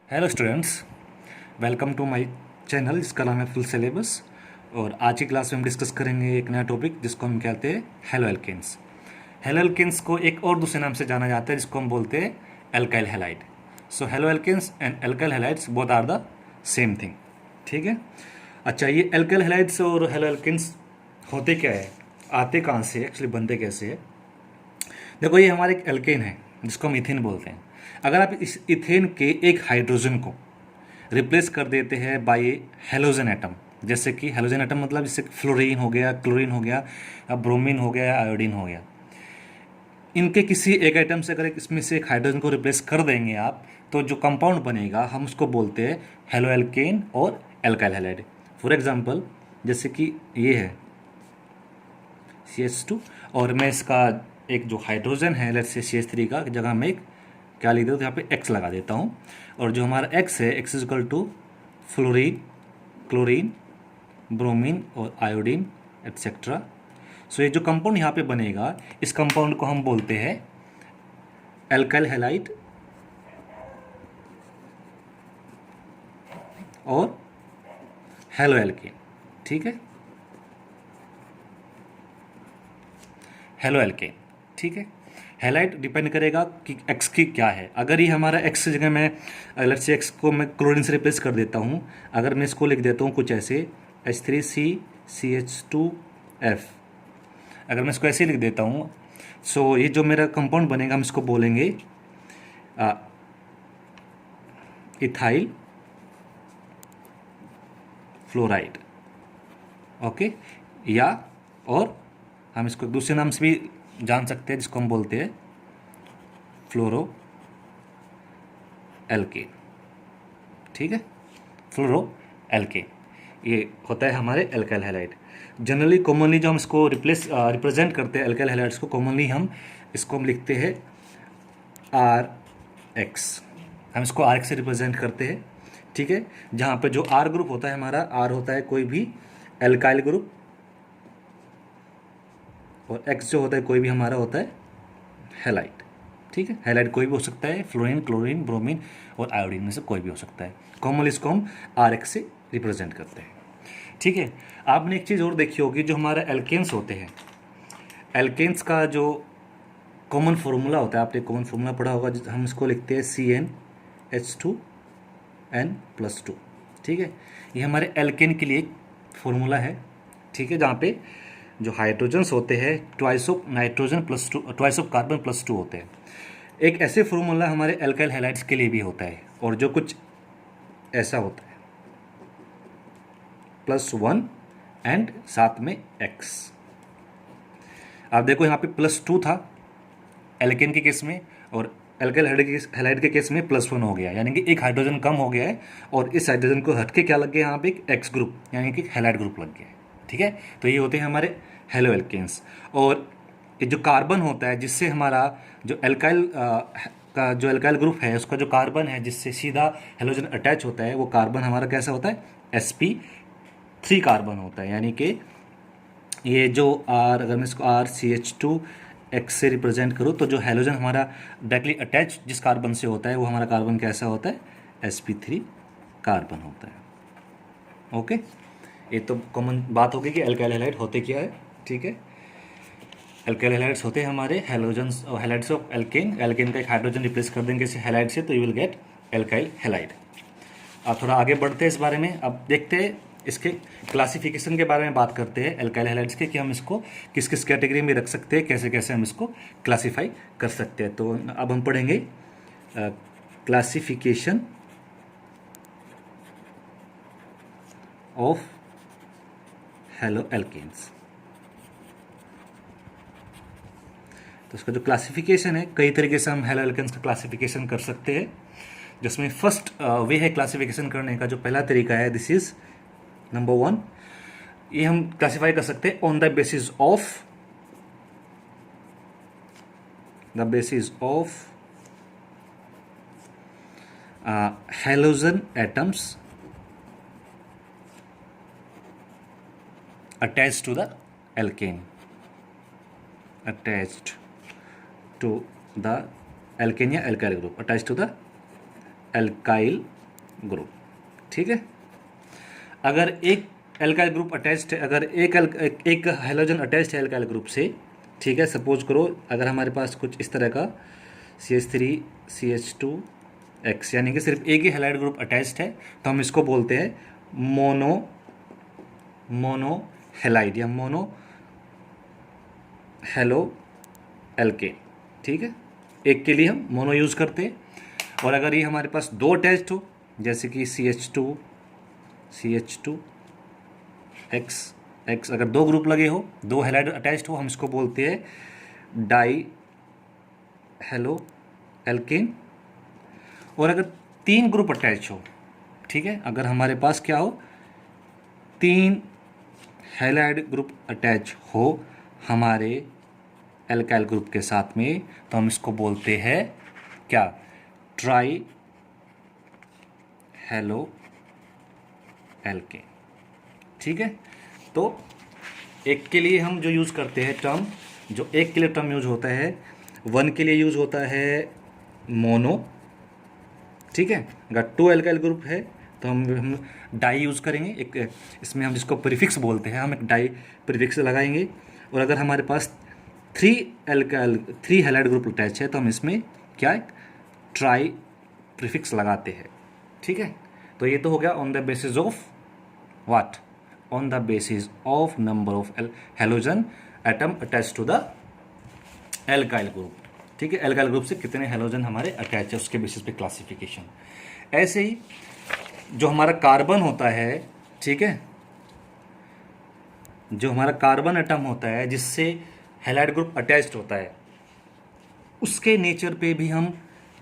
Hello students, welcome to my channel जिसका नाम है फुल सिलेबस। और आज की क्लास में हम डिस्कस करेंगे एक नया टॉपिक जिसको हम कहते हैं हेलो एल्केन्स। हेलो एल्केन्स को एक और दूसरे नाम से जाना जाता है जिसको हम बोलते हैं alkyl halide. So haloalkanes and alkyl halides both are the same thing. ठीक है। अच्छा, ये एल्काइल हैलाइड्स और हेलो एल्केन्स होते क्या है, आते कहाँ से, एक्चुअली बनते कैसे है। देखो, ये हमारे एक एल्केन है जिसको हम इथेन बोलते हैं। अगर आप इस इथेन के एक हाइड्रोजन को रिप्लेस कर देते हैं बाय हेलोजन एटम, जैसे कि हेलोजन एटम मतलब जैसे फ्लोरीन हो गया, क्लोरीन हो गया, ब्रोमीन हो गया, आयोडीन हो गया, इनके किसी एक आइटम से अगर इसमें से एक हाइड्रोजन को रिप्लेस कर देंगे आप, तो जो कंपाउंड बनेगा हम उसको बोलते हैं हेलो एल्केन और एल्काइल हैलाइड। फॉर एग्जांपल, जैसे कि ये है CH2 और मैं इसका एक जो हाइड्रोजन है लेट्स से CH3 का जगह में एक क्या लिख देता हूँ, यहाँ पे X लगा देता हूँ। और जो हमारा X है, X equal to fluorine, chlorine, bromine और आयोडीन एट्सेट्रा। सो ये जो कंपाउंड यहाँ पे बनेगा, इस कंपाउंड को हम बोलते हैं एल्काइल हैलाइड और हेलो एल्केन। ठीक है, हेलो एल्केन। ठीक है। हैलाइड डिपेंड करेगा कि एक्स की क्या है। अगर ये हमारा एक्स की जगह मैं लेट्स से एक्स को मैं क्लोरीन से रिप्लेस कर देता हूँ, अगर मैं इसको लिख देता हूँ कुछ ऐसे H3CCH2F, अगर मैं इसको ऐसे लिख देता हूँ, सो ये जो मेरा कंपाउंड बनेगा हम इसको बोलेंगे इथाइल फ्लोराइड। ओके, या और हम इसको दूसरे नाम से भी जान सकते हैं जिसको हम बोलते हैं फ्लोरो एल्केन। ठीक है, फ्लोरो एल्केन ये होता है हमारे एल्काइल हैलाइड। जनरली कॉमनली जो हम इसको रिप्रेजेंट करते हैं एल्काइल हैलाइड्स को, कॉमनली हम इसको लिखते हैं RX। हम इसको RX से रिप्रेजेंट करते हैं। ठीक है, जहाँ पे जो R ग्रुप होता है हमारा, R होता है कोई भी एल्काइल ग्रुप, और X जो होता है कोई भी हमारा होता है हैलाइड। ठीक है, हैलाइड कोई भी हो सकता है, फ्लोरीन, क्लोरीन, ब्रोमीन और आयोडीन में से कोई भी हो सकता है। कॉमनली इसको हम RX से रिप्रेजेंट करते हैं। ठीक है, आपने एक चीज़ और देखी होगी, जो हमारे एल्केन्स होते हैं, एल्केन्स का जो कॉमन फार्मूला होता है, आपने कॉमन फार्मूला पढ़ा होगा, हम इसको लिखते हैं CnH2n+2। ठीक है, ये हमारे एल्केन के लिए एक फार्मूला है। ठीक है, जहाँ पे जो हाइड्रोजन्स होते हैं twice of nitrogen plus two, twice of carbon plus two होते हैं। एक ऐसे फार्मूला हमारे एल्काइल हैलाइड्स के लिए भी होता है, और जो कुछ ऐसा होता है +1 एंड साथ में X। आप देखो यहाँ पे +2 था एल्केन के केस में, और एल्काइल हैलाइड के केस में +1 हो गया, यानी कि एक हाइड्रोजन कम हो गया है, और इस हाइड्रोजन को हट के क्या लग गया यहाँ पे, एक X ग्रुप यानी कि हैलाइड ग्रुप लग गया है। ठीक है, तो ये होते हैं हमारे हेलो एल्केन्स। और ये जो कार्बन होता है जिससे हमारा जो एल्काइल का जो एल्काइल ग्रुप है, उसका जो कार्बन है जिससे सीधा हेलोजन अटैच होता है, वो कार्बन हमारा कैसा होता है, sp3 कार्बन होता है। यानी कि ये जो R, अगर मैं इसको RCH2X से रिप्रेजेंट करूँ, तो जो हेलोजन हमारा डायरेक्टली अटैच जिस कार्बन से होता है, वो हमारा कार्बन कैसा होता है, sp3 कार्बन होता है। ओके, ये तो कॉमन बात होगी कि एल्काइल हैलाइड होते क्या है। ठीक है, एल्काइल हैलाइड्स होते हैं हमारे halogens, halides of alkane. Alkane का एक हाइड्रोजन रिप्लेस कर देंगे इसे हैलाइड से, तो you will get alkyl halide. अब थोड़ा आगे बढ़ते हैं इस बारे में। अब देखते हैं इसके क्लासिफिकेशन के बारे में बात करते हैं एल्काइल हैलाइड्स के, कि हम इसको किस किस कैटेगरी में रख सकते हैं, कैसे कैसे हम इसको क्लासीफाई कर सकते हैं। तो अब हम पढ़ेंगे क्लासिफिकेशन ऑफ हेलो एल्केन्स। तो इसका जो क्लासिफिकेशन है, कई तरीके से हम हेलो एल्केन्स का क्लासिफिकेशन कर सकते हैं, जिसमें फर्स्ट वे है क्लासिफिकेशन करने का, जो पहला तरीका है, दिस इज नंबर 1। ये हम क्लासिफाई कर सकते हैं on the basis of halogen atoms attached to the alkane, attached to the alkane या alkyl group, attached to the alkyl group. ठीक है, अगर एक एल्काइल ग्रुप अटैच्ड है, अगर एक हेलोजन अटैच्ड है एल्काइल ग्रुप से, ठीक है, सपोज करो अगर हमारे पास कुछ इस तरह का CH3CH2X यानी कि सिर्फ एक ही हेलाइड ग्रुप अटैच्ड है, तो हम इसको बोलते हैं मोनो हेलाइड या मोनो हेलो एल्केन। ठीक है, एक के लिए हम मोनो यूज़ करते हैं। और अगर ये हमारे पास दो अटैच्ड हो, जैसे कि CH2X अगर दो ग्रुप लगे हो, दो हेलाइड अटैच्ड हो, हम इसको बोलते हैं डाई हेलो एल्केन। और अगर तीन ग्रुप अटैच हो, ठीक है, अगर हमारे पास क्या हो, तीन हैलाइड ग्रुप अटैच हो हमारे एल्काइल ग्रुप के साथ में, तो हम इसको बोलते हैं क्या, ट्राई हेलो एल्केन। ठीक है, तो एक के लिए हम जो यूज़ करते हैं टर्म, जो एक के लिए टर्म यूज होता है, वन के लिए यूज होता है मोनो। ठीक है, अगर टू एल्काइल ग्रुप है तो हम डाई यूज़ करेंगे, एक इसमें हम जिसको प्रीफिक्स बोलते हैं, हम एक डाई प्रीफिक्स लगाएंगे। और अगर हमारे पास थ्री हैलाइड ग्रुप अटैच है तो हम इसमें क्या है, ट्राई प्रीफिक्स लगाते हैं। ठीक है, तो ये तो हो गया on the basis of what, on the basis of number of halogen atom attach to the alkyl group. ठीक है, एल्काइल ग्रुप से कितने हेलोजन हमारे अटैच है उसके बेसिस पे क्लासिफिकेशन। ऐसे ही जो हमारा कार्बन होता है, ठीक है, जो हमारा कार्बन एटम होता है जिससे हैलाइड ग्रुप अटैच्ड होता है, उसके नेचर पे भी हम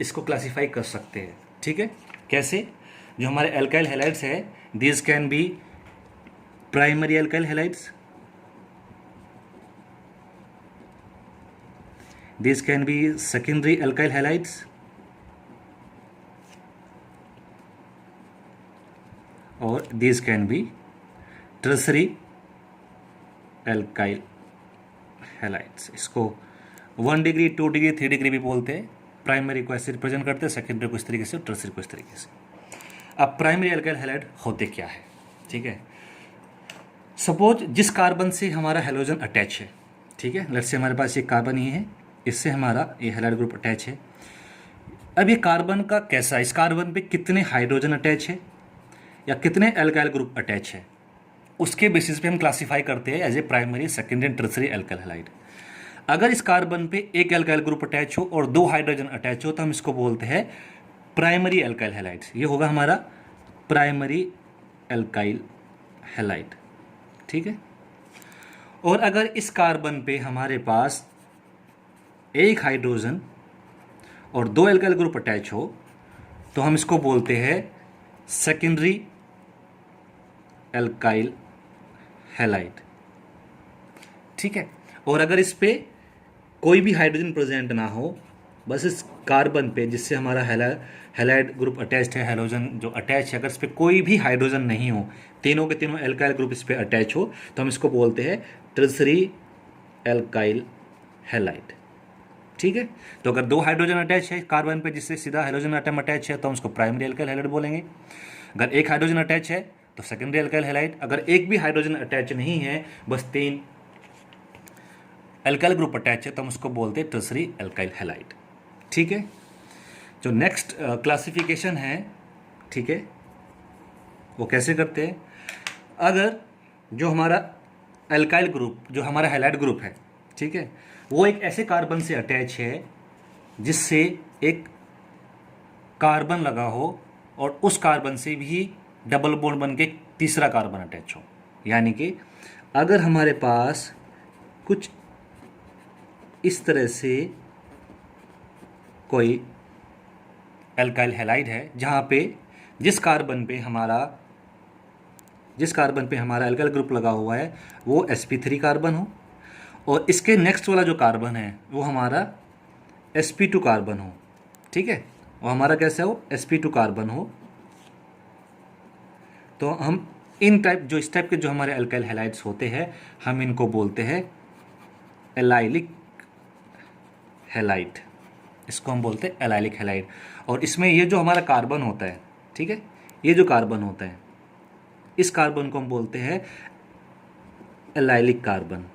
इसको क्लासिफाई कर सकते हैं। ठीक है, कैसे, जो हमारे एल्काइल हैलाइड्स है, this can be primary alkyl halides, this can be secondary alkyl halides, और this can be tertiary alkyl halides. इसको 1 डिग्री, 2 डिग्री, 3 डिग्री भी बोलते हैं। प्राइमरी को ऐसे रिप्रेजेंट करते हैं, सेकेंडरी को इस तरीके से, टर्सरी को इस तरीके से। अब प्राइमरी एल्काइल हैलाइड होते क्या है, ठीक है, सपोज जिस कार्बन से हमारा हेलोजन अटैच है, ठीक है, लेट्स से हमारे पास ये कार्बन ही है, इससे हमारा ये हैलाइड ग्रुप अटैच है। अब ये कार्बन का कैसा, इस कार्बन पे कितने हाइड्रोजन अटैच है या कितने एल्काइल ग्रुप अटैच है, उसके बेसिस पे हम क्लासिफाई करते हैं as a primary, secondary and tertiary alkyl halide. अगर इस कार्बन पे एक एल्काइल ग्रुप अटैच हो और दो हाइड्रोजन अटैच हो तो हम इसको बोलते हैं प्राइमरी एल्काइल हैलाइड्स। ये होगा हमारा प्राइमरी एल्काइल हैलाइड। ठीक है, और अगर इस कार्बन पे हमारे पास एक हाइड्रोजन और दो एल्काइल ग्रुप अटैच हो तो हम इसको बोलते हैं सेकेंडरी एल्काइल हैलाइड। ठीक है, और अगर इस पे कोई भी हाइड्रोजन प्रेजेंट ना हो, बस इस कार्बन पे जिससे हमारा हैलाइड ग्रुप अटैच्ड है, हेलोजन जो अटैच है, अगर इस पे कोई भी हाइड्रोजन नहीं हो, तीनों के तीनों एल्काइल ग्रुप इस पे अटैच हो, तो हम इसको बोलते हैं टर्सरी एल्काइल हैलाइड। ठीक है, तो अगर दो हाइड्रोजन अटैच है कार्बन पे जिससे सीधा हाइड्रोजन एटम अटैच है तो हम उसको प्राइमरी एल्काइल हैलाइड बोलेंगे। अगर एक हाइड्रोजन अटैच है तो सेकेंडरी एल्काइल हैलाइड। अगर एक भी हाइड्रोजन अटैच नहीं है, बस तीन एल्काइल ग्रुप अटैच है, तो हम उसको बोलते हैं टर्सरी एल्काइल हैलाइड। ठीक है, जो नेक्स्ट क्लासिफिकेशन है, ठीक है, वो कैसे करते हैं, अगर जो हमारा एल्काइल ग्रुप, जो हमारा हैलाइड ग्रुप है, ठीक है, वो एक ऐसे कार्बन से अटैच है जिससे एक कार्बन लगा हो और उस कार्बन से भी डबल बॉन्ड बन के तीसरा कार्बन अटैच हो। यानी कि अगर हमारे पास कुछ इस तरह से कोई एल्काइल हैलाइड है जहाँ पे जिस कार्बन पे हमारा एल्काइल ग्रुप लगा हुआ है वो sp3 कार्बन हो, और इसके नेक्स्ट वाला जो कार्बन है वो हमारा sp2 कार्बन हो। ठीक है, वो हमारा कैसा हो, sp2 कार्बन हो, तो हम इस टाइप के जो हमारे एल्काइल हैलाइड्स होते हैं, हम इनको बोलते हैं एलाइलिक हैलाइड। इसको हम बोलते हैं एलाइलिक हैलाइड। और इसमें ये जो हमारा कार्बन होता है, ठीक है, ये जो कार्बन होता है, इस कार्बन को हम बोलते हैं एलाइलिक कार्बन,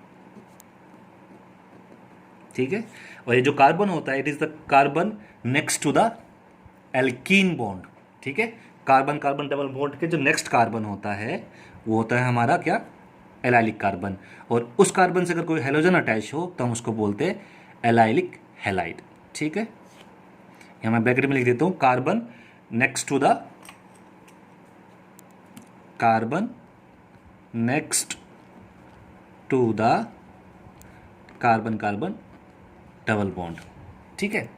ठीक है। और ये जो कार्बन होता है, it is the carbon next to the alkene bond, ठीक है। कार्बन कार्बन डबल बॉन्ड के जो नेक्स्ट कार्बन होता है वो होता है हमारा क्या, एलाइलिक कार्बन। और उस कार्बन से अगर कोई हेलोजन अटैच हो तो हम उसको बोलते हैं एलाइलिक हैलाइड, ठीक है। यहाँ मैं ब्रैकेट में लिख देता हूँ, carbon next to the, carbon next to the carbon carbon double bond, ठीक है।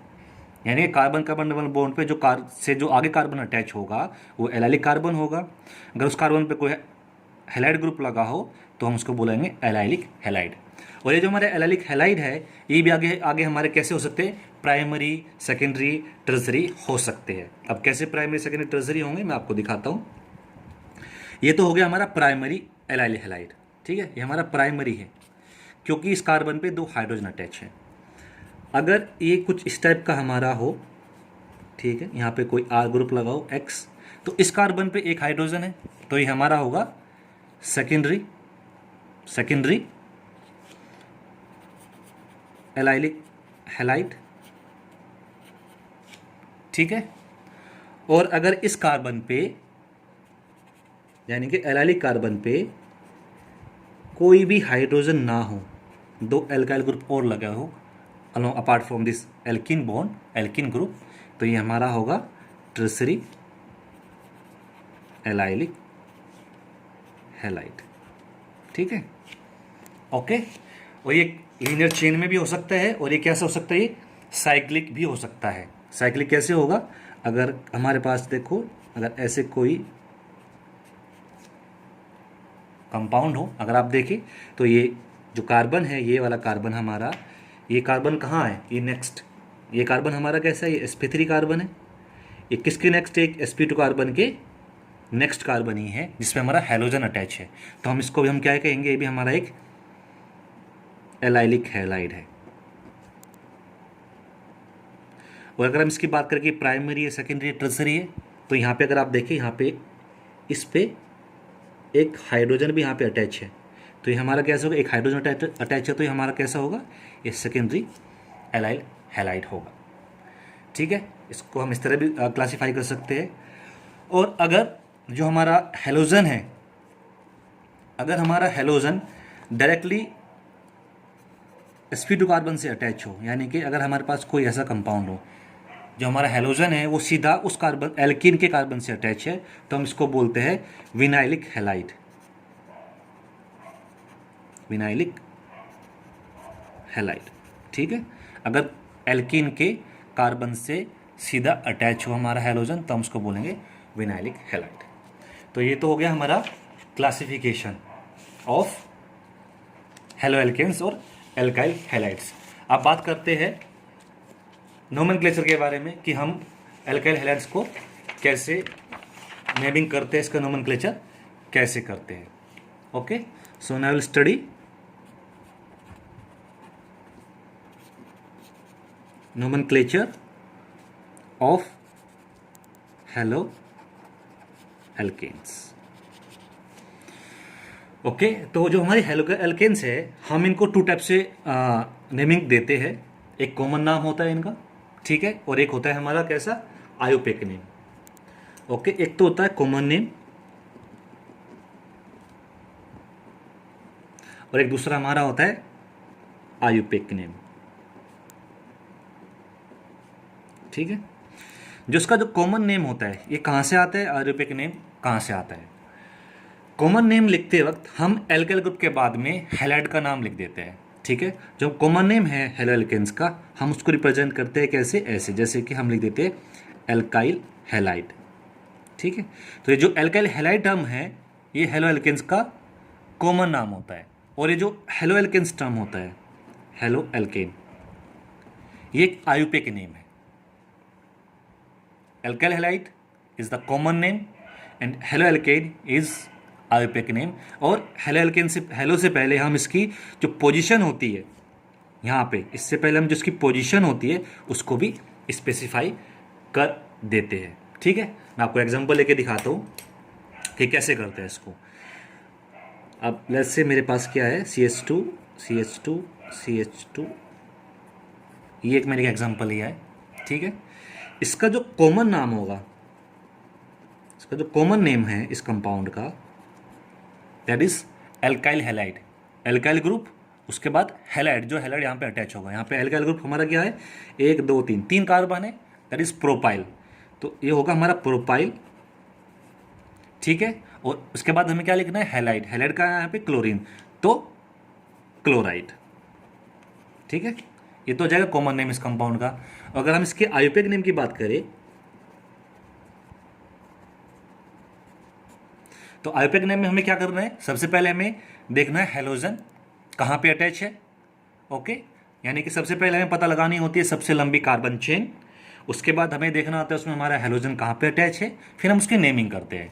यानी कार्बन कार्बन डबल बॉन्ड पे जो आगे कार्बन अटैच होगा वो एलाइलिक कार्बन होगा। अगर उस कार्बन पे कोई हैलाइड ग्रुप लगा हो तो हम उसको बोलेंगे एलाइलिक हैलाइड। और ये जो हमारे एलाइलिक हैलाइड है ये भी आगे आगे हमारे कैसे हो सकते हैं, प्राइमरी, सेकेंडरी, टर्सरी हो सकते हैं। अब कैसे प्राइमरी, सेकेंडरी, टर्सरी होंगे मैं आपको दिखाता हूँ। ये तो हो गया हमारा प्राइमरी एलाइलिक हैलाइड, ठीक है। ये हमारा प्राइमरी है क्योंकि इस कार्बन पे 2 हाइड्रोजन अटैच है। अगर ये कुछ इस टाइप का हमारा हो, ठीक है, यहाँ पे कोई R ग्रुप लगाओ X, तो इस कार्बन पे 1 हाइड्रोजन है तो ये हमारा होगा सेकेंडरी एलाइलिक हैलाइड, ठीक है। और अगर इस कार्बन पे यानी कि एलाइलिक कार्बन पे कोई भी हाइड्रोजन ना हो, 2 एल्काइल ग्रुप और लगा हो along apart from this alkene bond, alkene group, तो ये हमारा होगा टर्सरी एलाइलिक हैलाइड, ठीक है, ओके। और ये लीनियर चेन में भी हो सकता है और ये कैसे हो सकता है, ये साइक्लिक भी हो सकता है। साइक्लिक कैसे होगा, अगर हमारे पास देखो, अगर ऐसे कोई कंपाउंड हो, अगर आप देखें तो ये जो कार्बन है, ये वाला कार्बन हमारा, ये कार्बन कहाँ है, ये नेक्स्ट, ये कार्बन हमारा कैसा है, ये sp3 कार्बन है। ये किसके नेक्स्ट है, एक sp2 कार्बन के नेक्स्ट कार्बन ही है जिसमें हमारा हैलोजन अटैच है। तो हम इसको भी हम क्या कहेंगे, ये भी हमारा एक एलाइलिक हैलाइड है। और अगर हम इसकी बात करें कि प्राइमरी है, सेकेंडरी है, टर्सरी है, तो यहाँ पे अगर आप देखें, यहाँ पे इस पे एक हाइड्रोजन भी यहाँ पे अटैच है, तो ये हमारा कैसा होगा, एक हाइड्रोजन अटैच है तो ये हमारा कैसा होगा, ये सेकेंडरी एलाइल हैलाइड होगा, ठीक है। इसको हम इस तरह भी क्लासीफाई कर सकते हैं। और अगर जो हमारा हेलोजन है, अगर हमारा हेलोजन डायरेक्टली sp2 कार्बन से अटैच हो, यानी कि अगर हमारे पास कोई ऐसा कंपाउंड हो जो हमारा हेलोजन है वो सीधा उस कार्बन एल्कीन के कार्बन से अटैच है, तो हम इसको बोलते हैं विनाइलिक हैलाइड, विनाइलिक हैलाइड, ठीक है। अगर एल्कीन के कार्बन से सीधा अटैच हो हमारा हेलोजन तो हम उसको बोलेंगे विनाइलिक हैलाइड। तो ये तो हो गया हमारा क्लासिफिकेशन ऑफ हेलो एल्केन्स और एल्काइल हैलाइड्स। अब बात करते हैं नोमेनक्लेचर के बारे में कि हम एल्काइल हैलाइड्स को कैसे नेमिंग करते हैं, इसका नोमेनक्लेचर कैसे करते हैं। Okay, so now will study nomenclature of haloalkanes. Okay, तो जो हमारी हेलो एल्केन्स है हम इनको 2 टाइप से नेमिंग देते हैं। एक कॉमन नाम होता है इनका, ठीक है, और एक होता है हमारा कैसा, आयुपेक नेम। ओके, एक तो होता है कॉमन नेम और एक दूसरा हमारा होता है आयुपेक नेम, ठीक है। जो इसका जो कॉमन नेम होता है ये कहाँ से आता है, आयुपेक नेम कहाँ से आता है। कॉमन नेम लिखते वक्त हम एल्काइल ग्रुप के बाद में हैलाइड का नाम लिख देते हैं, ठीक है। जो कॉमन नेम है हेलो एल्केन्स का, हम उसको रिप्रेजेंट करते हैं कैसे, ऐसे, जैसे कि हम लिख देते हैं एल्काइल हैलाइड, ठीक है। तो ये जो एल्काइल हैलाइड टर्म है ये हेलो एल्केन्स का कॉमन नाम होता है, और ये जो हेलो एल्केन्स टर्म होता है हेलो एल्केन, ये एक आयुपेक नेम है। Alkyl halide is the common name and haloalkane is IUPAC name. और हेलोएल्केन से हेलो से पहले हम इसकी जो पोजीशन होती है यहाँ पे, इससे पहले हम जो इसकी पोजीशन होती है उसको भी स्पेसिफाई कर देते हैं ठीक है, मैं आपको एग्जांपल लेके दिखाता हूँ कि कैसे करते हैं इसको। अब लेट्स से मेरे पास क्या है, CH2 CH2 CH2, ये एक मेरे एग्जांपल लिया है। ठीक है, इसका जो कॉमन नाम होगा, इसका जो कॉमन नेम है इस कंपाउंड का, that is alkyl halide, alkyl group, उसके बाद हैलाइड, जो हैलाइड यहाँ पे अटैच होगा। यहाँ पे एल्काइल ग्रुप हमारा क्या है, 1 2 3, 3 कार्बन है, दैट इज प्रोपाइल, तो ये होगा हमारा प्रोपाइल। ठीक है, और उसके बाद हमें क्या लिखना है, हैलाइड, हैलाइड का यहाँ पे क्लोरीन, तो क्लोराइड। ठीक है, ये तो हो जाएगा कॉमन नेम इस कंपाउंड का। अगर हम इसके आयुपेक नेम की बात करें, तो आयुपेक नेम में हमें क्या करना है, सबसे पहले हमें देखना है हेलोजन कहाँ पे अटैच है। ओके, यानी कि सबसे पहले हमें पता लगानी होती है सबसे लंबी कार्बन चेन, उसके बाद हमें देखना होता है उसमें हमारा हेलोजन कहाँ पे अटैच है, फिर हम उसकी नेमिंग करते हैं।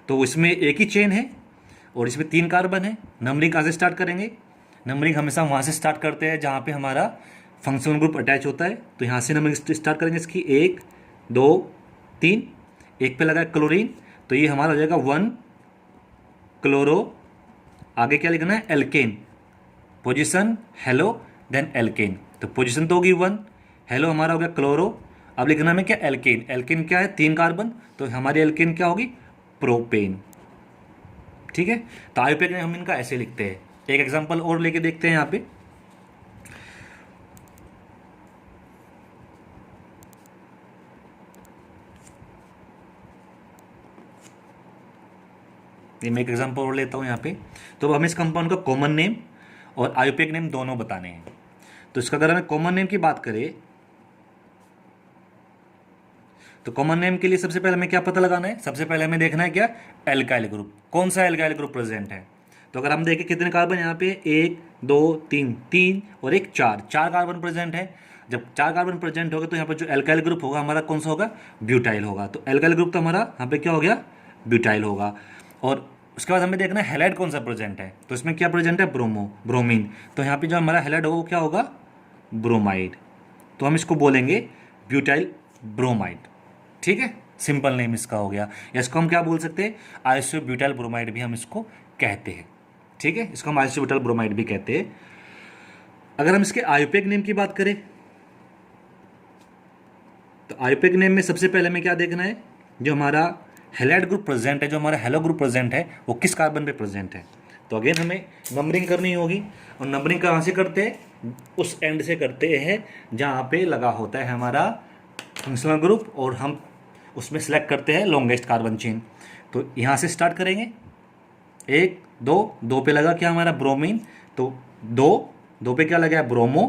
तो इसमें एक ही चेन है और इसमें 3 कार्बन है। नंबरिंग कहाँ से स्टार्ट करेंगे, नंबरिंग हमेशा वहाँ से स्टार्ट करते हैं जहाँ पे हमारा फंक्शनल ग्रुप अटैच होता है, तो यहाँ से नंबरिंग स्टार्ट करेंगे इसकी, 1 2 3, एक पे लगा है क्लोरीन, तो ये हमारा हो जाएगा 1 क्लोरो, आगे क्या लिखना है, alkane, position halo then alkane, तो पोजीशन तो होगी 1, हेलो हमारा हो गया क्लोरो, अब लिखना में क्या, एल्केन, एल्केन क्या है 3 कार्बन, तो हमारी एल्केन क्या होगी, प्रोपेन। ठीक है, तो आयुपेक में हम इनका ऐसे लिखते हैं। एक एग्जांपल और लेके देखते हैं यहाँ पे, ये मैं एक एग्जांपल और लेता हूँ यहाँ पे। तो हमें इस कंपाउंड का कॉमन नेम और आयुपेक नेम दोनों बताने हैं। तो इसका अगर हमें कॉमन नेम की बात करें, तो कॉमन नेम के लिए सबसे पहले हमें क्या पता लगाना है, सबसे पहले हमें देखना है क्या, एल्काइल ग्रुप, कौन सा एल्काइल ग्रुप प्रेजेंट है। तो अगर हम देखें कितने कार्बन यहाँ पे, 1 2 3, 3 और 1 4, 4 कार्बन प्रेजेंट है। जब 4 कार्बन प्रेजेंट होगा तो यहाँ पर जो एल्काइल ग्रुप होगा हमारा कौन सा होगा, ब्यूटाइल होगा। तो एल्काइल ग्रुप तो हमारा यहाँ पे क्या हो गया, ब्यूटाइल होगा। और उसके बाद हमें देखना है हैलाइड कौन सा प्रेजेंट है, तो इसमें क्या प्रेजेंट है, ब्रोमीन, तो यहाँ पे जो हमारा हैलाइड होगा वो क्या होगा, ब्रोमाइड, तो हम इसको बोलेंगे ब्यूटाइल ब्रोमाइड। ठीक है, सिंपल नेम इसका हो गया, या इसको हम क्या बोल सकते हैं, आइसोब्यूटाइल ब्रोमाइड भी हम इसको कहते हैं। ठीक है, इसको हम आइसोब्यूटाइल ब्रोमाइड भी कहते हैं। अगर हम इसके आयुपेक नेम की बात करें, तो आयुपेक नेम में सबसे पहले हमें क्या देखना है, जो हमारा हैलाइड ग्रुप प्रेजेंट है, जो हमारा हेलो ग्रुप प्रेजेंट है, वो किस कार्बन पे प्रेजेंट है। तो अगेन हमें नंबरिंग करनी होगी, और नंबरिंग कहाँ से करते हैं, उस एंड से करते हैं जहाँ पे लगा होता है हमारा फंक्शनल ग्रुप, और हम उसमें सेलेक्ट करते हैं लॉन्गेस्ट कार्बन चेन। तो यहाँ से स्टार्ट करेंगे, 1 2, 2 पे लगा क्या हमारा ब्रोमीन, तो 2 पे क्या लगा है, ब्रोमो,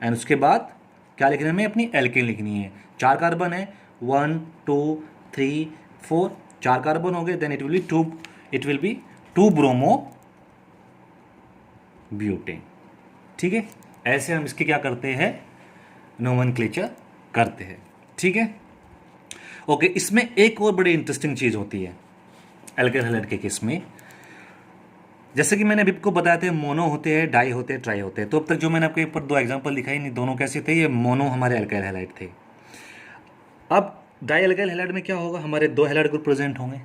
एंड उसके बाद क्या लिखना है, हमें अपनी एल्केन लिखनी है। 4 कार्बन है, 1 2 3 4, 4 कार्बन हो गए, then it will be 2 bromo butane. ठीक है, ऐसे हम इसके क्या करते हैं, नोमेनक्लेचर करते हैं। ठीक है, ओके, इसमें एक और बड़ी इंटरेस्टिंग चीज होती है एल्काइल हैलाइड के केस में। जैसे कि मैंने अभी आपको बताया था, मोनो होते हैं, डाई होते हैं, ट्राई होते हैं। तो अब तक जो मैंने आपके ऊपर 2 एग्जांपल दिखाई, नहीं दोनों कैसे थे, ये मोनो हमारे एल्काइल हैलाइड थे। अब डाई एल्काइल हैलाइड में क्या होगा, हमारे 2 हैलाइड ग्रुप प्रेजेंट होंगे।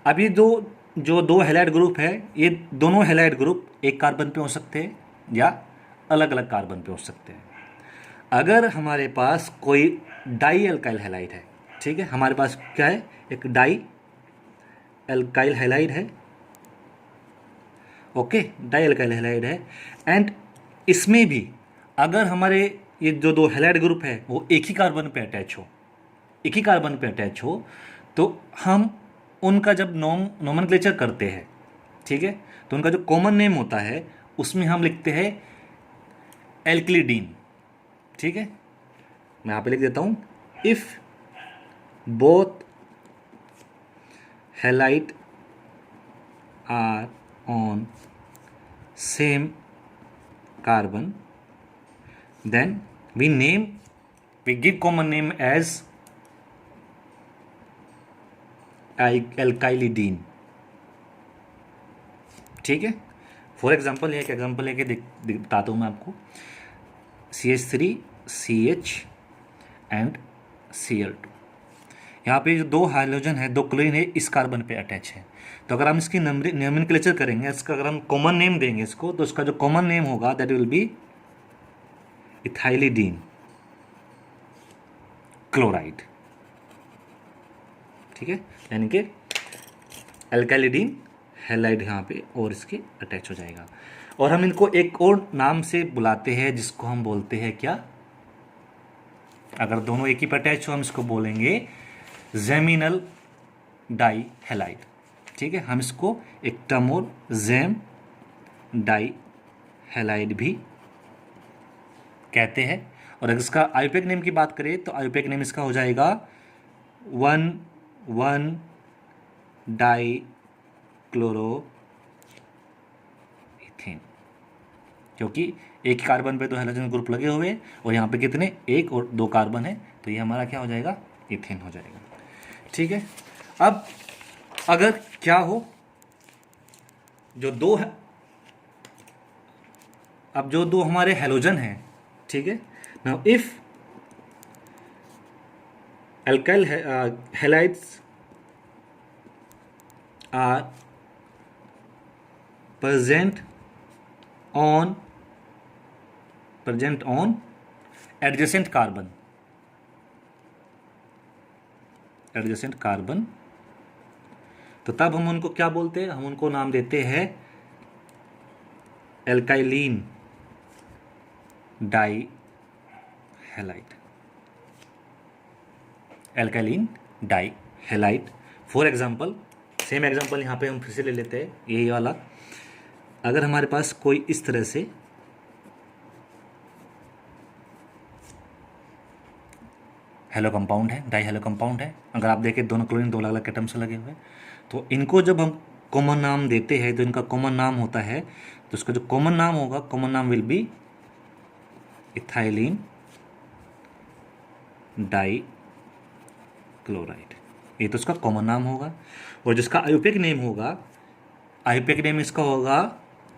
अब ये जो 2 हैलाइड ग्रुप है, ये दोनों हैलाइड ग्रुप एक कार्बन पे हो सकते हैं या अलग अलग कार्बन पे हो सकते हैं। अगर हमारे पास कोई डाई एल्काइल हैलाइड है, ठीक है, हमारे पास क्या है, एक डाई एल्काइल हैलाइड है, ओके, डाई एल्काइल हैलाइड है, एंड इसमें भी अगर हमारे ये जो 2 हैलाइड ग्रुप है वो एक ही कार्बन पे अटैच हो, एक ही कार्बन पे अटैच हो, तो हम उनका जब नोमेनक्लेचर करते हैं, ठीक है, तो उनका जो कॉमन नेम होता है उसमें हम लिखते हैं एल्क्लिडीन। ठीक है, मैं यहाँ पे लिख देता हूँ, if both halide are on same carbon, then we give common name as alkylidine। ठीक है, फॉर एग्जाम्पल एक एग्जाम्पल लेके बताता हूँ मैं आपको, CH3 CH एंड Cl2, यहाँ पे जो दो हाइड्रोजन है, दो क्लोरीन है, इस कार्बन पे अटैच है। तो अगर हम इसकी नोमेनक्लेचर करेंगे, इसका अगर हम कॉमन नेम देंगे इसको, तो इसका जो कॉमन नेम होगा that will be ethylidene chloride. ठीक है, यानी कि एल्काइलिडीन हैलाइड यहाँ पे और इसके अटैच हो जाएगा। और हम इनको एक और नाम से बुलाते हैं जिसको हम बोलते हैं क्या, अगर दोनों एक ही पर अटैच हो हम इसको बोलेंगे जेमिनल डाई हैलाइड। ठीक है, हम इसको एक टर्म और जेम डाई हैलाइड भी कहते हैं। और अगर इसका आयुपेक नेम की बात करें तो आयुपेक नेम इसका हो जाएगा 1,1 डाई क्लोरो इथेन, क्योंकि एक ही कार्बन पे तो हाइड्रोजन ग्रुप लगे हुए हैं और यहाँ पे कितने, एक और दो कार्बन है, तो ये हमारा क्या हो जाएगा, इथेन हो जाएगा। ठीक है, अब अगर क्या हो जो दो है, अब जो दो हमारे हैलोजन हैं, ठीक है, now if alkyl halides are present on adjacent carbon तो तब हम उनको क्या बोलते हैं, हम उनको नाम देते हैं alkylene dihalide. Alkylene dihalide. For example, same example यहाँ पे हम फिर से ले लेते हैं, यही वाला। अगर हमारे पास कोई इस तरह से हेलो कंपाउंड है, डाई हेलो कंपाउंड है, अगर आप देखें दोनों क्लोरीन दो अलग अलग एटम से लगे हुए हैं, तो इनको जब हम कॉमन नाम देते हैं तो इनका कॉमन नाम होता है, तो इसका जो कॉमन नाम होगा, कॉमन नाम will be ethylene di chloride. ये तो इसका कॉमन नाम होगा। और जिसका आयुपेक नेम होगा, आयुपेक नेम इसका होगा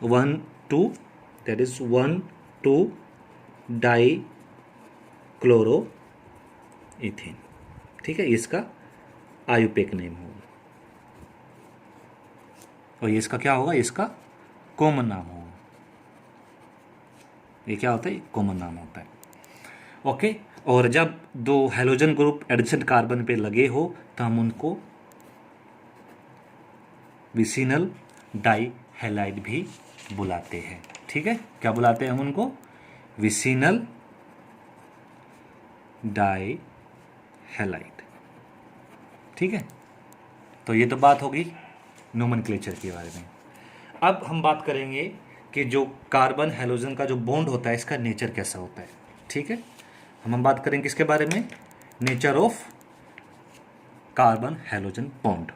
1,2, that is 1,2 di chloro ethane. ठीक है, इसका आयुपेक नेम होगा और ये इसका क्या होगा, इसका कॉमन नाम होगा। ये क्या होता है, कॉमन नाम होता है। ओके, और जब दो हैलोजन ग्रुप एडजेसेंट कार्बन पे लगे हो तो हम उनको विसिनल डाई हैलाइड भी बुलाते हैं। ठीक है, क्या बुलाते हैं हम उनको, विसिनल डाई हैलाइड। ठीक है, तो ये तो बात होगी नोमेनक्लेचर के बारे में। अब हम बात करेंगे कि जो कार्बन हैलोजन का जो बॉन्ड होता है इसका नेचर कैसा होता है। ठीक है, हम बात करेंगे किसके बारे में, nature of carbon halogen bond.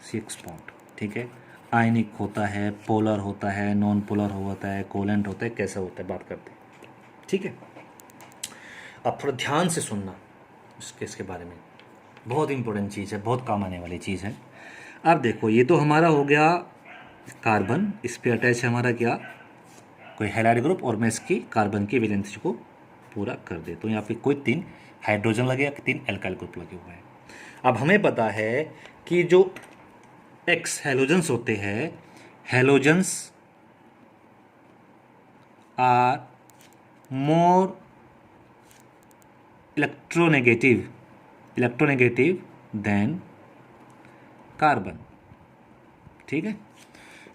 Six bond. ठीक है, आयनिक होता है, पोलर होता है, नॉन पोलर होता है, कोवेलेंट होता है, कैसा होता है बात करते हैं। ठीक है, अब थोड़ा ध्यान से सुनना इसके बारे में, बहुत इंपॉर्टेंट चीज़ है, बहुत काम आने वाली चीज़ है। अब देखो, ये तो हमारा हो गया कार्बन, इस पे अटैच है हमारा क्या, कोई हैलाइड ग्रुप, और मैं इसकी कार्बन की वैलेंसी को पूरा कर देता हूँ। यहाँ पे कोई 3 हाइड्रोजन लगे या 3 एल्काइल ग्रुप लगे हुए हैं। अब हमें पता है कि जो एक्स हैलोजन्स होते हैं, halogens are more electronegative than carbon. ठीक है,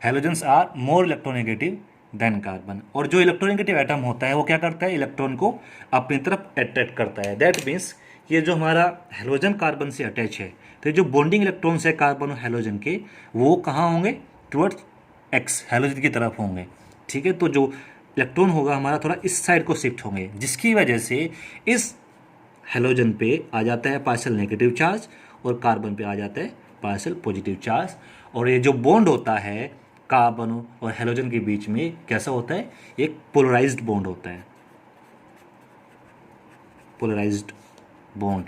halogens are more electronegative than carbon. और जो इलेक्ट्रोनेगेटिव एटम होता है वो क्या करता है, इलेक्ट्रॉन को अपनी तरफ अट्रैक्ट करता है। दैट मीन्स ये जो हमारा हैलोजन कार्बन से अटैच है, तो जो बॉन्डिंग इलेक्ट्रॉन्स है कार्बन और हैलोजन के, वो कहाँ होंगे, टुवर्ड्स एक्स हैलोजन की तरफ होंगे। ठीक है, तो जो इलेक्ट्रॉन होगा हमारा थोड़ा इस साइड को शिफ्ट होंगे, जिसकी वजह से इस हैलोजन पे आ जाता है पार्शियल नेगेटिव चार्ज और कार्बन पे आ जाता है पार्शियल पॉजिटिव चार्ज। और ये जो बॉन्ड होता है कार्बन और हैलोजन के बीच में कैसा होता है, एक पोलराइज्ड बॉन्ड होता है, पोलराइज्ड बॉन्ड,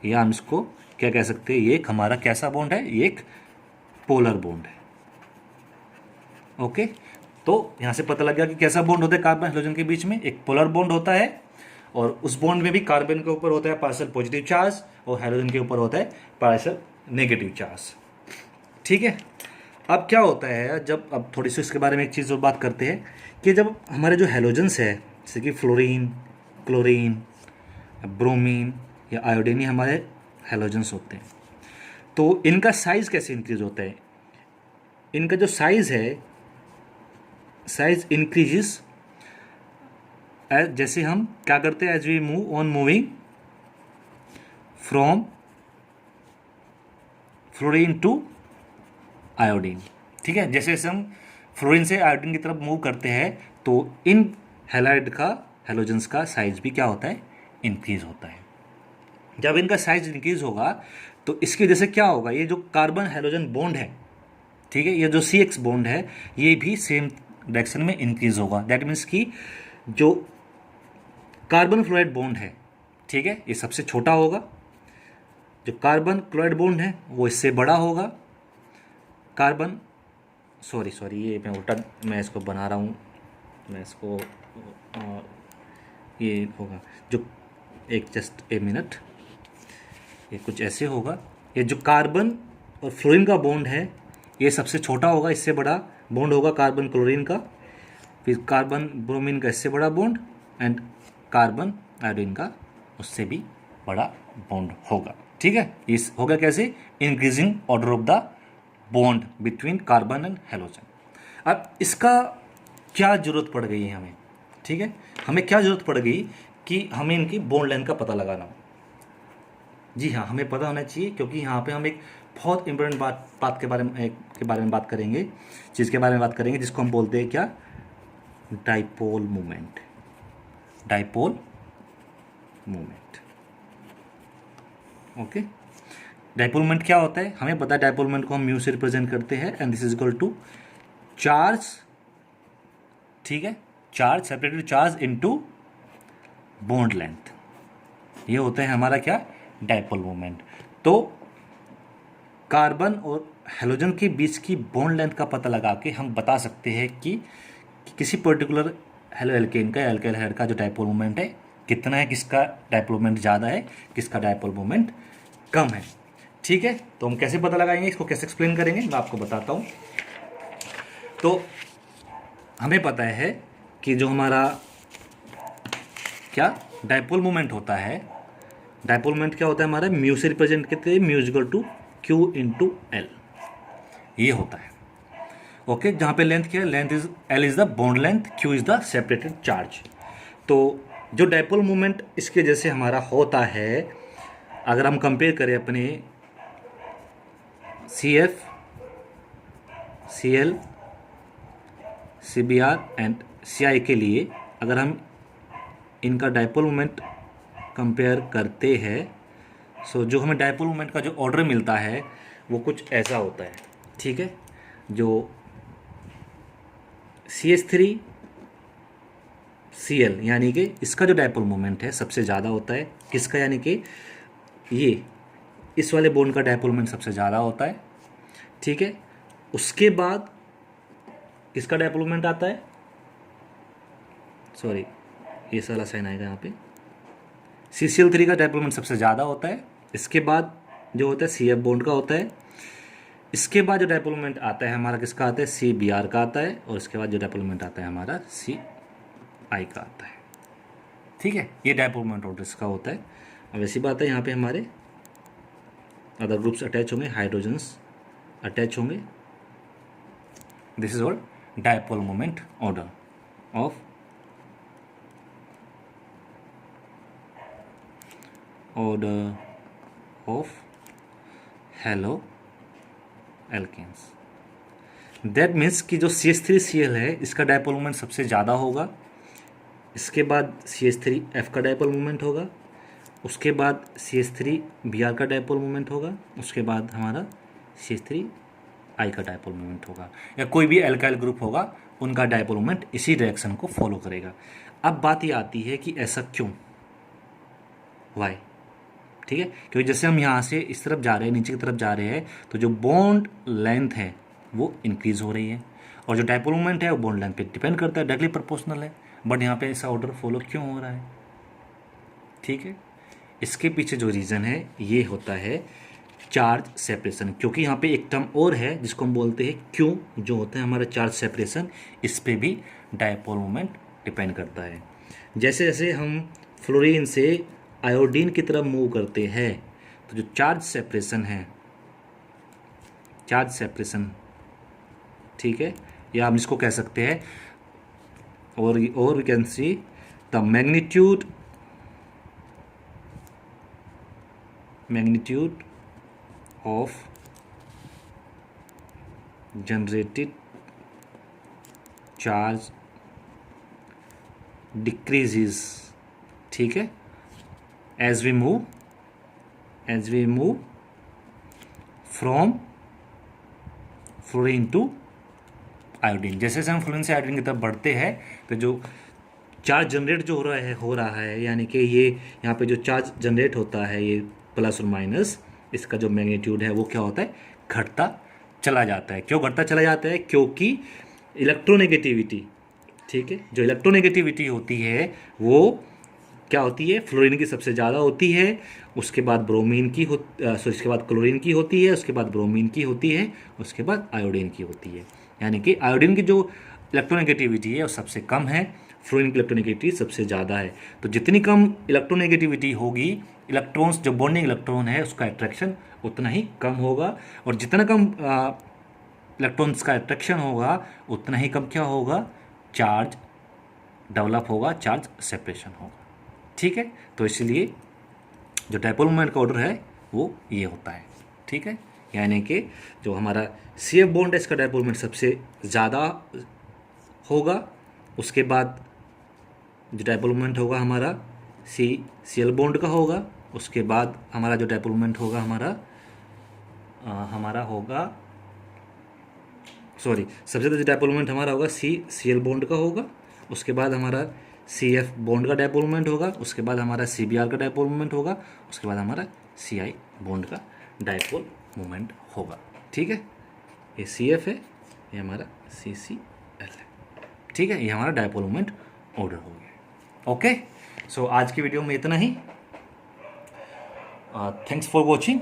या हम इसको क्या कह सकते हैं, ये एक हमारा कैसा बॉन्ड है, ये एक पोलर बॉन्ड है। ओके, तो यहां से पता लग गया कि कैसा बॉन्ड होता है कार्बन हैलोजन के बीच में, एक पोलर बॉन्ड होता है। और उस बॉन्ड में भी कार्बन के ऊपर होता है पार्शियल पॉजिटिव चार्ज और हाइड्रोजन के ऊपर होता है पार्शियल नेगेटिव चार्ज। ठीक है। अब क्या होता है, जब अब थोड़ी सी इसके बारे में एक चीज़ और बात करते हैं कि जब हमारे जो हैलोजेंस है जैसे कि फ्लोरीन, क्लोरीन, ब्रोमीन या आयोडीन, ये हमारे हैलोजेंस होते हैं। तो इनका साइज़ कैसे इंक्रीज होता है? इनका जो साइज़ है, साइज इंक्रीजेस जैसे हम क्या करते हैं, as we move on moving from fluorine to iodine. ठीक है, जैसे जैसे हम फ्लोरीन से आयोडीन की तरफ मूव करते हैं तो इन हैलाइड का, हैलोजेंस का साइज भी क्या होता है, इंक्रीज होता है। जब इनका साइज इंक्रीज होगा तो इसकी वजह से क्या होगा, ये जो कार्बन हैलोजन बॉन्ड है, ठीक है, ये जो CX बॉन्ड है ये भी सेम डायरेक्शन में इंक्रीज होगा। दैट मीन्स कि जो कार्बन फ्लोराइड बॉन्ड है, ठीक है, ये सबसे छोटा होगा, जो कार्बन क्लोराइड बॉन्ड है वो इससे बड़ा होगा। कार्बन सॉरी ये मैं उल्टा मैं इसको बना रहा हूँ, मैं इसको ये होगा जो एक जस्ट ए मिनट, ये कुछ ऐसे होगा। ये जो कार्बन और फ्लोरीन का बॉन्ड है ये सबसे छोटा होगा, इससे बड़ा बॉन्ड होगा कार्बन क्लोरीन का, फिर कार्बन ब्रोमीन का इससे बड़ा बॉन्ड एंड कार्बन आयोडीन का उससे भी बड़ा बॉन्ड होगा। ठीक है, इस होगा कैसे, increasing order of the bond between carbon and halogen. अब इसका क्या ज़रूरत पड़ गई है हमें, ठीक है, हमें क्या ज़रूरत पड़ गई कि हमें इनकी बॉन्ड लेंथ का पता लगाना हो। जी हाँ, हमें पता होना चाहिए, क्योंकि यहाँ पे हम एक बहुत इंपॉर्टेंट बात के बारे में बात करेंगे, चीज़ के बारे में बात करेंगे जिसको हम बोलते हैं क्या, dipole moment. Dipole moment, okay. Dipole moment क्या होता है, हमें पता है डाइपोल मोमेंट को हम म्यू से रिप्रेजेंट करते हैं and this is equal to charge, ठीक है, charge separated charge into bond length, ये होता है हमारा क्या, डाइपोल मोमेंट। तो कार्बन और हैलोजन के बीच की बॉन्ड लेंथ का पता लगा के हम बता सकते हैं कि किसी पर्टिकुलर हेलो एल्केन का, एल्काइल हाइड्राइड का जो डाइपोल मोमेंट है कितना है, किसका डाइपोल मोमेंट ज़्यादा है, किसका डाइपोल मोमेंट कम है। ठीक है, तो हम कैसे पता लगाएंगे, इसको कैसे एक्सप्लेन करेंगे, मैं आपको बताता हूँ। तो हमें पता है कि जो हमारा क्या डाइपोल मोमेंट होता है, डाइपोल मोमेंट क्या होता है हमारा, म्यू से रिप्रेजेंट करते हैं, mu equal to Q into L, ये होता है, ओके। जहाँ पे लेंथ क्या है, length is L is the bond length, Q is the separated charge. तो जो डाइपोल मोमेंट इसके जैसे हमारा होता है, अगर हम कंपेयर करें अपने CF, Cl, Cbr and Ci के लिए, अगर हम इनका डाइपोल मोमेंट कंपेयर करते हैं, सो जो हमें डाइपोल मोमेंट का जो ऑर्डर मिलता है वो कुछ ऐसा होता है। ठीक है, जो CH3 Cl यानी कि इसका जो डाइपोल मोमेंट है सबसे ज़्यादा होता है, किसका, यानी कि ये इस वाले बॉन्ड का डाइपोल मोमेंट सबसे ज़्यादा होता है। ठीक है, उसके बाद किसका डाइपोल मोमेंट आता है, सॉरी ये सारा साइन आएगा यहाँ पे, CCl3 का डाइपोल मोमेंट सबसे ज़्यादा होता है। इसके बाद जो होता है CF बॉन्ड का होता है। इसके बाद जो डाइपोल मोमेंट आता है हमारा किसका आता है, CBr का आता है, और इसके बाद जो डाइपोल मोमेंट आता है हमारा CI का आता है। ठीक है, ये डाइपोल मोमेंट ऑर्डर इसका होता है। अब ऐसी बात है, यहाँ पे हमारे अदर ग्रुप्स अटैच होंगे, हाइड्रोजन्स अटैच होंगे। This is all dipole moment order of haloalkanes. That means कि जो CH3Cl है इसका डाइपोल मोमेंट सबसे ज़्यादा होगा, इसके बाद CH3F का डाइपोल मोमेंट होगा, उसके बाद CH3Br का डाइपोल मोमेंट होगा, उसके बाद हमारा CH3I का डाइपोल मोमेंट होगा, या कोई भी एल्काइल ग्रुप होगा उनका डाइपोल मोमेंट इसी डायरेक्शन को फॉलो करेगा। अब बात ये आती है कि ऐसा क्यों, वाई, ठीक है, क्योंकि जैसे हम यहाँ से इस तरफ जा रहे हैं, नीचे की तरफ जा रहे हैं, तो जो बॉन्ड लेंथ है वो इंक्रीज हो रही है, और जो डाइपोल मोमेंट है वो बॉन्ड लेंथ पे डिपेंड करता है, डायरेक्टली प्रोपोर्शनल है। बट यहाँ पे ऐसा ऑर्डर फॉलो क्यों हो रहा है, ठीक है। इसके पीछे जो रीज़न है ये होता है चार्ज सेपरेशन, क्योंकि यहाँ पे एक टर्म और है जिसको हम बोलते हैं क्यू, जो होता है हमारा चार्ज सेपरेशन। इस पे भी डायपोल मोमेंट डिपेंड करता है। जैसे जैसे हम फ्लोरीन से आयोडीन की तरफ मूव करते हैं तो जो चार्ज सेपरेशन है, चार्ज सेपरेशन, ठीक है, या हम इसको कह सकते हैं और we can see the magnitude of generated charge decreases, ठीक है, as we move from fluorine to iodine. जैसे जैसे हम फ्लोरीन से आयोडीन की तरफ बढ़ते हैं तो जो चार्ज जनरेट जो हो रहा है यानी कि ये यहाँ पे जो चार्ज जनरेट होता है ये प्लस और माइनस, इसका जो मैग्नीट्यूड है वो क्या होता है, घटता चला जाता है। क्यों घटता चला जाता है? क्योंकि इलेक्ट्रोनेगेटिविटी, ठीक है, जो इलेक्ट्रोनेगेटिविटी होती है वो क्या होती है, फ्लोरीन की सबसे ज़्यादा होती है, उसके बाद ब्रोमीन की उसके बाद क्लोरीन की होती है, उसके बाद ब्रोमीन की होती है, उसके बाद आयोडीन की होती है। यानी कि आयोडीन की जो इलेक्ट्रोनेगेटिविटी है वो सबसे कम है, फ्लोरीन की इलेक्ट्रोनेगेटिविटी सबसे ज़्यादा है। तो जितनी कम इलेक्ट्रोनेगेटिविटी होगी, इलेक्ट्रॉन्स जो बॉन्डिंग इलेक्ट्रॉन है उसका अट्रैक्शन उतना ही कम होगा, और जितना कम इलेक्ट्रॉन्स का अट्रैक्शन होगा उतना ही कम क्या होगा, चार्ज डेवलप होगा, चार्ज सेपरेशन होगा, ठीक है। तो इसलिए जो डायपोल मोमेंट का ऑर्डर है वो ये होता है, ठीक है। यानी कि जो हमारा सी एफ बॉन्ड है इसका डायपोल मोमेंट सबसे ज़्यादा होगा, उसके बाद जो डायपोल मोमेंट होगा हमारा सी एल बॉन्ड का होगा, उसके बाद हमारा जो डायपोल मोमेंट होगा हमारा होगा सबसे ज़्यादा जो डायपोल मोमेंट हमारा होगा सी एल बॉन्ड का होगा, उसके बाद हमारा सी एफ बॉन्ड का डायपोल मोमेंट होगा, उसके बाद हमारा सी बी आर का डायपोल मोमेंट होगा, उसके बाद हमारा सी आई बॉन्ड का डायपोल मोमेंट होगा, ठीक है। ये सी एफ है, ये हमारा सी सी एल है, ठीक है। ये हमारा डायपोल मोमेंट ऑर्डर हो गया। ओके, सो आज की वीडियो में इतना ही। Thanks for watching.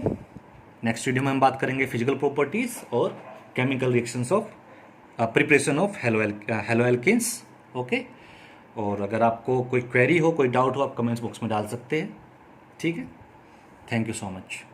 Next video में हम बात करेंगे फिजिकल प्रॉपर्टीज़ और chemical reactions of preparation of haloalkanes. Okay, और अगर आपको कोई क्वेरी हो, कोई डाउट हो, आप कमेंट्स बॉक्स में डाल सकते हैं, ठीक है। Thank you so much.